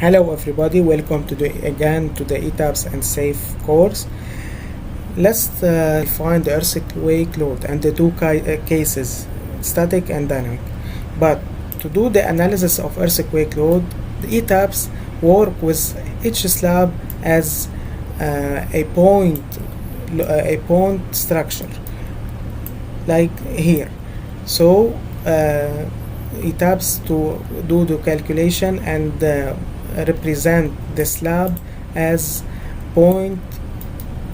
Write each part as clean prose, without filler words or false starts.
Hello everybody, welcome to again to the ETABS and SAFE course. Let's define the earthquake load and the two cases, static and dynamic. But to do the analysis of earthquake load, the ETABS work with each slab as a point structure, like here. So ETABS to do the calculation and represent the slab as point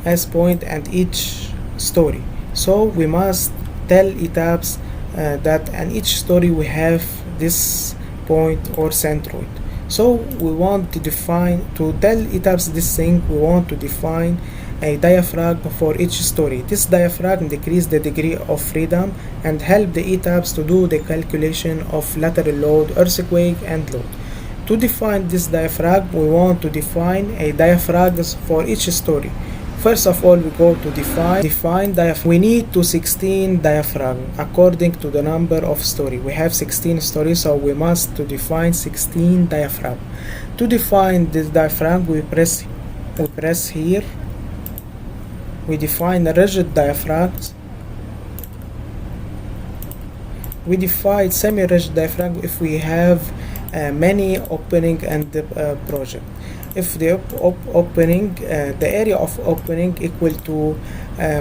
and each story. So we must tell ETABS that in each story we have this point or centroid. So we want to tell ETABS this thing, we want to define a diaphragm for each story. This diaphragm decrease the degree of freedom and help the ETABS to do the calculation of lateral load, earthquake and load. To define this diaphragm, we want to define a diaphragms for each story. First of all, we go to define diaphragm. We need 16 diaphragm according to the number of story. We have 16 stories, so we must to define 16 diaphragm. To define this diaphragm, we press here. We define rigid diaphragms. We define semi-rigid diaphragm if we have many opening and project. If the opening, the area of opening equal to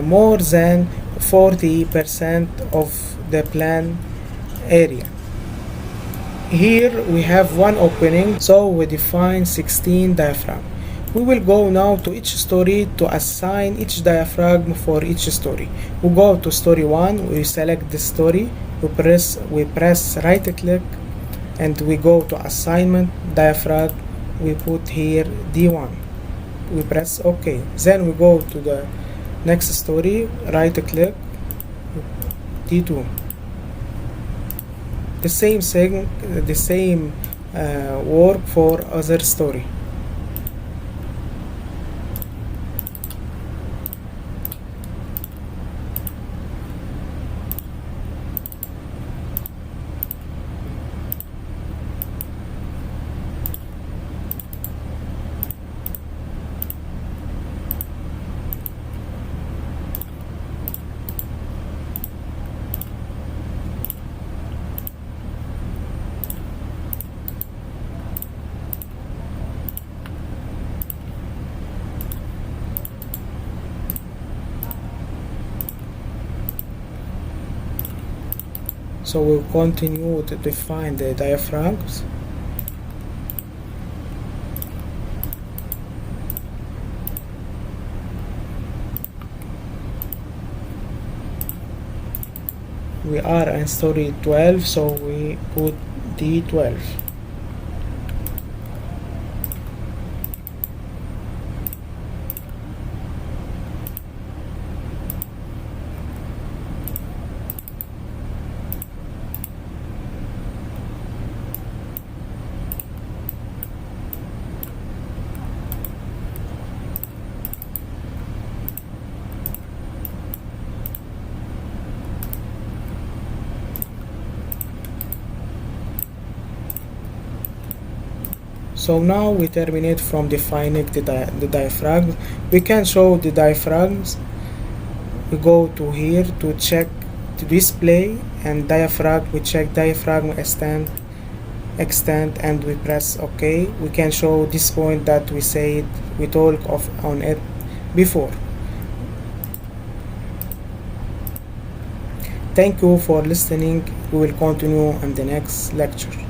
more than 40% of the plan area. Here we have one opening, so we define 16 diaphragm. We will go now to each story to assign each diaphragm for each story. We go to story 1, we select the story, we press right click and we go to assignment diaphragm. We put here D1. We press OK. Then we go to the next story, right click, D2. The same thing, the same work for other story. So we'll continue to define the diaphragms. We are in story 12, so we put D12. So now we terminate from defining the diaphragm. We can show the diaphragms. We go to here to check to display and diaphragm. We check diaphragm extent and we press OK. We can show this point that we talked on it before. Thank you for listening. We will continue in the next lecture.